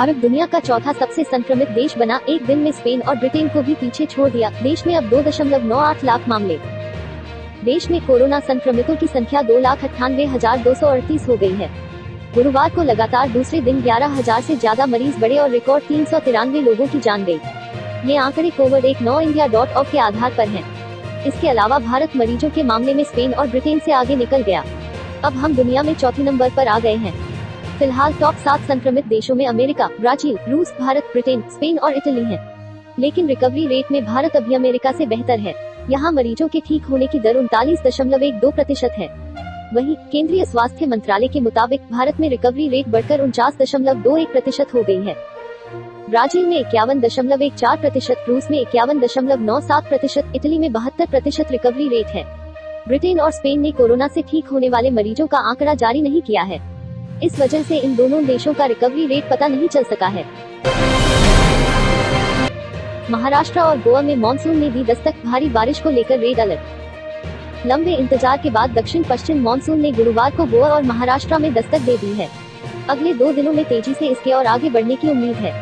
भारत दुनिया का चौथा सबसे संक्रमित देश बना, एक दिन में स्पेन और ब्रिटेन को भी पीछे छोड़ दिया। देश में अब 2.98 लाख मामले। देश में कोरोना संक्रमितों की संख्या 2,98,238 हो गई है। गुरुवार को लगातार दूसरे दिन 11,000 से ज्यादा मरीज बढ़े और रिकॉर्ड 393 लोगों की जान गई। ये आंकड़े covid19india.org के आधार पर हैं। इसके अलावा भारत मरीजों के मामले में स्पेन और ब्रिटेन से आगे निकल गया। अब हम दुनिया में चौथे नंबर पर आ गए हैं। फिलहाल टॉप 7 संक्रमित देशों में अमेरिका, ब्राजील, रूस, भारत, ब्रिटेन, स्पेन और इटली हैं। लेकिन रिकवरी रेट में भारत अभी अमेरिका से बेहतर है। यहाँ मरीजों के ठीक होने की दर 39.12% है। वहीं केंद्रीय स्वास्थ्य मंत्रालय के मुताबिक भारत में रिकवरी रेट बढ़कर 49.21% हो गई है। ब्राजील में 51.14%, रूस में 51.97%, इटली में 72% रिकवरी रेट है। ब्रिटेन और स्पेन ने कोरोना से ठीक होने वाले मरीजों का आंकड़ा जारी नहीं किया है। इस वजह से इन दोनों देशों का रिकवरी रेट पता नहीं चल सका है। महाराष्ट्र और गोवा में मॉनसून ने दी दस्तक, भारी बारिश को लेकर रेड अलर्ट। लंबे इंतजार के बाद दक्षिण पश्चिम मॉनसून ने गुरुवार को गोवा और महाराष्ट्र में दस्तक दे दी है। अगले 2 दिनों में तेजी से इसके और आगे बढ़ने की उम्मीद है।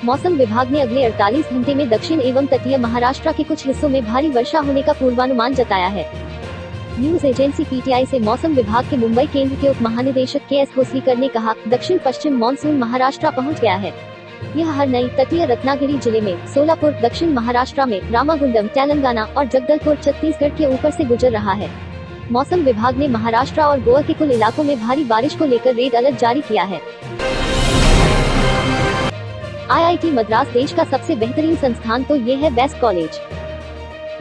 मौसम विभाग ने अगले 48 घंटे में दक्षिण एवं तटीय महाराष्ट्र के कुछ हिस्सों में भारी वर्षा होने का पूर्वानुमान जताया है। न्यूज एजेंसी पीटीआई से मौसम विभाग के मुंबई केंद्र के उप महानिदेशक के.एस. होसलीकर ने कहा, दक्षिण पश्चिम मॉनसून महाराष्ट्र पहुंच गया है। यह हर नई तटीय रत्नागिरी जिले में, सोलापुर दक्षिण महाराष्ट्र में, रामागुंडम तेलंगाना और जगदलपुर छत्तीसगढ़ के ऊपर से गुजर रहा है। मौसम विभाग ने महाराष्ट्र और गोवा के कुल इलाकों में भारी बारिश को लेकर रेड अलर्ट जारी किया है। आईआईटी मद्रास देश का सबसे बेहतरीन संस्थान तो ये है बेस्ट कॉलेज।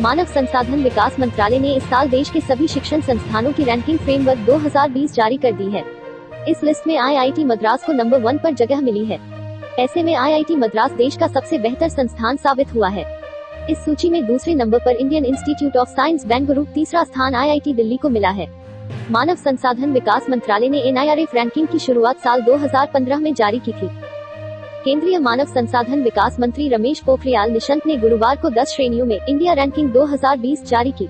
मानव संसाधन विकास मंत्रालय ने इस साल देश के सभी शिक्षण संस्थानों की रैंकिंग फ्रेमवर्क 2020 जारी कर दी है। इस लिस्ट में आईआईटी मद्रास को नंबर 1 पर जगह मिली है। ऐसे में आईआईटी मद्रास देश का सबसे बेहतर संस्थान साबित हुआ है। इस सूची में दूसरे नंबर पर Indian institute of science Bengaluru, तीसरा स्थान आईआईटी दिल्ली को मिला है। मानव संसाधन विकास मंत्रालय ने एनआईआरएफ रैंकिंग की शुरुआत साल 2015 में जारी की थी। केंद्रीय मानव संसाधन विकास मंत्री रमेश पोखरियाल निशंक ने गुरुवार को 10 श्रेणियों में इंडिया रैंकिंग 2020 जारी की।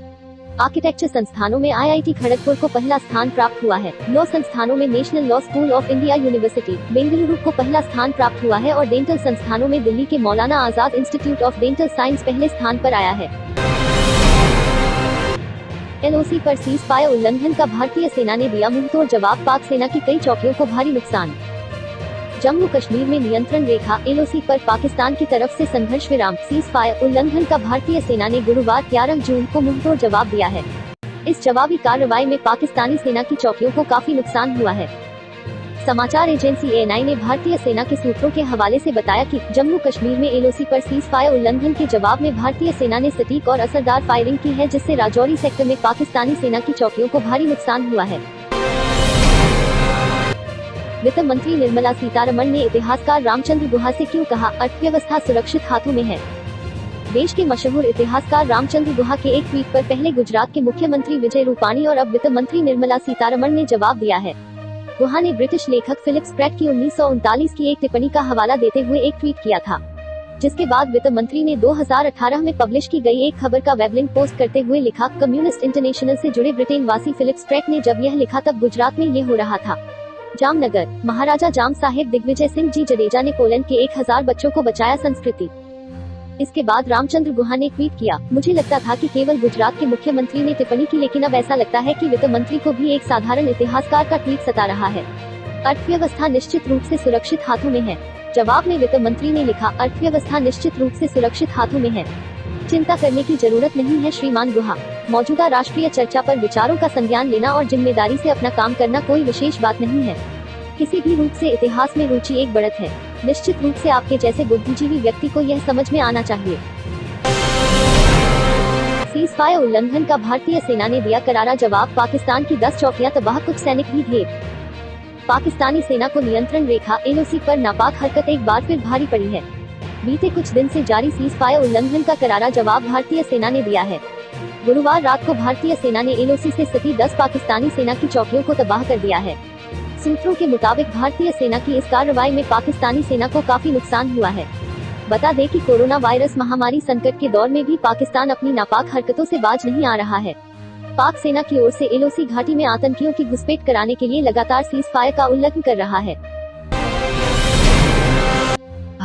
आर्किटेक्चर संस्थानों में आईआईटी खड़गपुर को पहला स्थान प्राप्त हुआ है। लॉ संस्थानों में national law school of India university Bengaluru को पहला स्थान प्राप्त हुआ है और डेंटल संस्थानों में दिल्ली के Maulana Azad institute of dental science पहले स्थान पर आया है। एलओसी पर सीज फायर उल्लंघन का भारतीय सेना ने दिया मुंहतोड़ जवाब, पाक सेना की कई चौकियों को भारी नुकसान। जम्मू कश्मीर में नियंत्रण रेखा एलओसी पर पाकिस्तान की तरफ से संघर्ष विराम, सीज फायर उल्लंघन का भारतीय सेना ने गुरुवार 11 जून को मुंहतोड़ जवाब दिया है। इस जवाबी कार्रवाई में पाकिस्तानी सेना की चौकियों को काफी नुकसान हुआ है। समाचार एजेंसी एएनआई ने भारतीय सेना के सूत्रों के हवाले से बताया कि जम्मू कश्मीर में एलओसी पर सीज फायर उल्लंघन के जवाब में भारतीय सेना ने सटीक और असरदार फायरिंग की है, जिससे राजौरी सेक्टर में पाकिस्तानी सेना की चौकियों को भारी नुकसान हुआ है। वित्त मंत्री निर्मला सीतारमण ने इतिहासकार रामचंद्र गुहा से क्यों कहा, अर्थव्यवस्था सुरक्षित हाथों में है। देश के मशहूर इतिहासकार रामचंद्र गुहा के एक ट्वीट पर पहले गुजरात के मुख्यमंत्री विजय रूपाणी और अब वित्त मंत्री निर्मला सीतारमण ने जवाब दिया है। गुहा ने ब्रिटिश लेखक फिलिप स्प्रैट की 1939 की एक टिप्पणी का हवाला देते हुए एक ट्वीट किया था, जिसके बाद वित्त मंत्री ने 2018 में पब्लिश की गई एक खबर का वेबलिंक पोस्ट करते हुए लिखा, कम्युनिस्ट इंटरनेशनल से जुड़े ब्रिटेन वासी फिलिप स्प्रैट ने जब यह लिखा तब गुजरात में ये हो रहा था। जामनगर, महाराजा जाम साहेब दिग्विजय सिंह जी जडेजा ने पोलैंड के 1000 बच्चों को बचाया संस्कृति। इसके बाद रामचंद्र गुहा ने ट्वीट किया, मुझे लगता था कि केवल गुजरात के मुख्यमंत्री ने टिप्पणी की, लेकिन अब ऐसा लगता है कि वित्त मंत्री को भी एक साधारण इतिहासकार का ट्वीट सता रहा है। अर्थव्यवस्था निश्चित रूप से सुरक्षित हाथों में है। जवाब में वित्त मंत्री ने लिखा, अर्थव्यवस्था निश्चित रूप से सुरक्षित हाथों में है, चिंता करने की जरूरत नहीं है श्रीमान गुहा। मौजूदा राष्ट्रीय चर्चा पर विचारों का संज्ञान लेना और जिम्मेदारी से अपना काम करना कोई विशेष बात नहीं है। किसी भी रूप से इतिहास में रुचि एक बढ़त है। निश्चित रूप से आपके जैसे बुद्धिजीवी व्यक्ति को यह समझ में आना चाहिए। सीज फायर उल्लंघन का भारतीय सेना ने दिया करारा जवाब, पाकिस्तान की 10 चौकियां तबाह, कुछ सैनिक भी ढेर। पाकिस्तानी सेना को नियंत्रण रेखा एलओसी पर नापाक हरकत एक बार फिर भारी पड़ी है। बीते कुछ दिन से जारी सीज फायर उल्लंघन का करारा जवाब भारतीय सेना ने दिया है। गुरुवार रात को भारतीय सेना ने एलओसी से सटी 10 पाकिस्तानी सेना की चौकियों को तबाह कर दिया है। सूत्रों के मुताबिक भारतीय सेना की इस कार्रवाई में पाकिस्तानी सेना को काफी नुकसान हुआ है। बता दें कि कोरोना वायरस महामारी संकट के दौर में भी पाकिस्तान अपनी नापाक हरकतों से बाज नहीं आ रहा है। पाक सेना की ओर से एलओसी घाटी में आतंकियों की घुसपैठ कराने के लिए लगातार सीज फायर का उल्लंघन कर रहा है।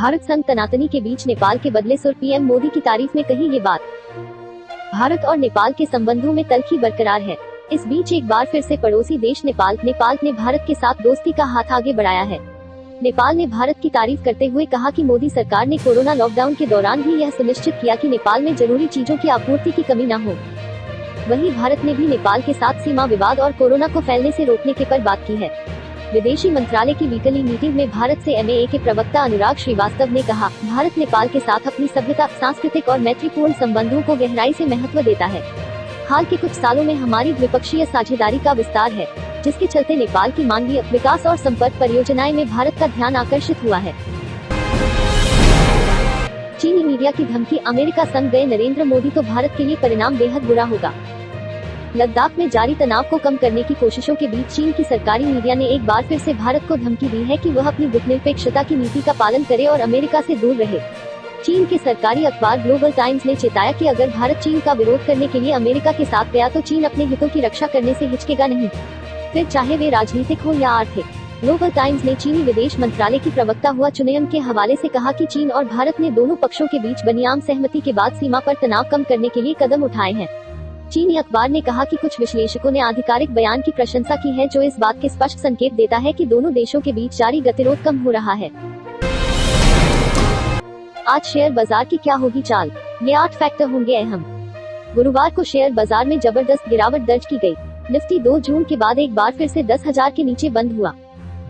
भारत संग तनातनी के बीच नेपाल के बदले सुर, पीएम मोदी की तारीफ में कही ये बात। भारत और नेपाल के संबंधों में तल्खी बरकरार है। इस बीच एक बार फिर से पड़ोसी देश नेपाल ने भारत के साथ दोस्ती का हाथ आगे बढ़ाया है। नेपाल ने भारत की तारीफ करते हुए कहा कि मोदी सरकार ने कोरोना लॉकडाउन के दौरान भी यह सुनिश्चित किया कि नेपाल में जरूरी चीजों की आपूर्ति की कमी न हो। वहीं भारत ने भी नेपाल के साथ सीमा विवाद और कोरोना को फैलने से रोकने के पर बात की है। विदेशी मंत्रालय की वीकली मीटिंग में भारत से एमएए के प्रवक्ता अनुराग श्रीवास्तव ने कहा, भारत नेपाल के साथ अपनी सभ्यता, सांस्कृतिक और मैत्रीपूर्ण संबंधों को गहराई से महत्व देता है। हाल के कुछ सालों में हमारी द्विपक्षीय साझेदारी का विस्तार है, जिसके चलते नेपाल की मानवीय, विकास और संपर्क परियोजनाएं में भारत का ध्यान आकर्षित हुआ है। चीनी मीडिया की धमकी, अमेरिका संग गए नरेंद्र मोदी तो भारत के लिए परिणाम बेहद बुरा होगा। लद्दाख में जारी तनाव को कम करने की कोशिशों के बीच चीन की सरकारी मीडिया ने एक बार फिर से भारत को धमकी दी है कि वह अपनी गुटनिरपेक्षता की नीति का पालन करे और अमेरिका से दूर रहे। चीन के सरकारी अखबार ग्लोबल टाइम्स ने चेताया कि अगर भारत चीन का विरोध करने के लिए अमेरिका के साथ गया तो चीन अपने हितों की रक्षा करने से हिचकेगा नहीं, फिर चाहे वे राजनीतिक हो या आर्थिक। ग्लोबल टाइम्स ने चीनी विदेश मंत्रालय की प्रवक्ता हुआ चुनयन के हवाले से कहा कि चीन और भारत ने दोनों पक्षों के बीच बनी आम सहमति के बाद सीमा पर तनाव कम करने के लिए कदम उठाए हैं। चीनी अखबार ने कहा कि कुछ विश्लेषकों ने आधिकारिक बयान की प्रशंसा की है, जो इस बात के स्पष्ट संकेत देता है कि दोनों देशों के बीच जारी गतिरोध कम हो रहा है। आज शेयर बाजार की क्या होगी चाल, ये 8 फैक्टर होंगे अहम। गुरुवार को शेयर बाजार में जबरदस्त गिरावट दर्ज की गई। निफ्टी 2 जून के बाद एक बार फिर से 10,000 के नीचे बंद हुआ।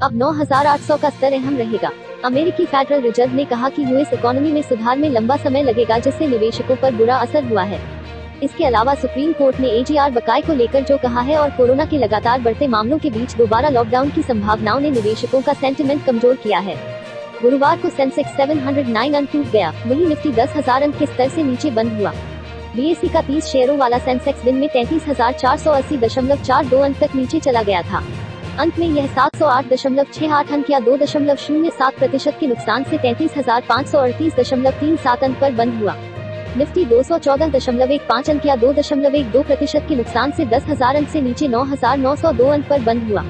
अब 9,800 का स्तर अहम रहेगा। अमेरिकी फेडरल रिजर्व ने कहा कि यूएस इकोनॉमी में सुधार में लंबा समय लगेगा, जिससे निवेशकों पर बुरा असर हुआ है। इसके अलावा सुप्रीम कोर्ट ने एजीआर बकाये को लेकर जो कहा है और कोरोना के लगातार बढ़ते मामलों के बीच दोबारा लॉकडाउन की संभावनाओं ने निवेशकों का सेंटिमेंट कमजोर किया है। गुरुवार को सेंसेक्स 709 अंक टूट गया, वहीं निफ्टी 10,000 अंक के स्तर से नीचे बंद हुआ। बीएसई का 30 शेयरों वाला सेंसेक्स दिन में 33,480.42 अंक तक नीचे चला गया था। अंत में यह 708.68 अंक या 2.07% के नुकसान से 33,538.37 अंक पर बंद हुआ। निफ्टी 214.15 अंक या 2.12% के नुकसान से 10,000 अंक से नीचे 9,902 अंक पर बंद हुआ।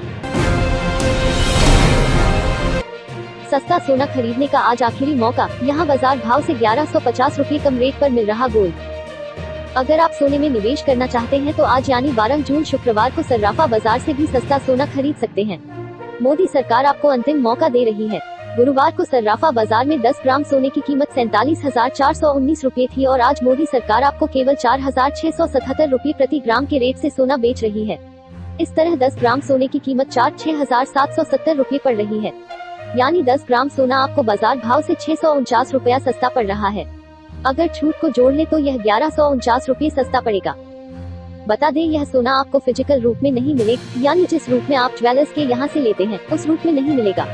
सस्ता सोना खरीदने का आज आखिरी मौका, यहाँ बाजार भाव से 1150 रुपए कम रेट पर मिल रहा गोल्ड। अगर आप सोने में निवेश करना चाहते हैं तो आज यानी 12 जून शुक्रवार को सर्राफा बाजार से भी सस्ता सोना खरीद सकते हैं। मोदी सरकार आपको अंतिम मौका दे रही है। गुरुवार को सर्राफा बाजार में 10 ग्राम सोने की कीमत 47,419 रुपए थी और आज मोदी सरकार आपको केवल 4,677 रुपए प्रति ग्राम के रेट से सोना बेच रही है। इस तरह 10 ग्राम सोने की कीमत 6,770 रुपए पड़ रही है, यानी 10 ग्राम सोना आपको बाजार भाव से 649 रुपया सस्ता पड़ रहा है। अगर छूट को जोड़ ले तो यह 1149 रुपए सस्ता पड़ेगा। बता दें, यह सोना आपको फिजिकल रूप में नहीं मिलेगा, यानी जिस रूप में आप ज्वेलर्स के यहाँ से लेते हैं उस रूप में नहीं मिलेगा।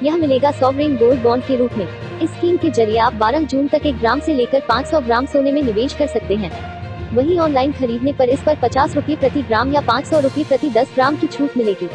यह मिलेगा सॉवरेन गोल्ड बॉन्ड के रूप में। इस स्कीम के जरिए आप 12 जून तक 1 ग्राम से लेकर 500 ग्राम सोने में निवेश कर सकते हैं। वहीं ऑनलाइन खरीदने पर इस पर 50 रुपए प्रति ग्राम या 500 रुपए प्रति 10 ग्राम की छूट मिलेगी।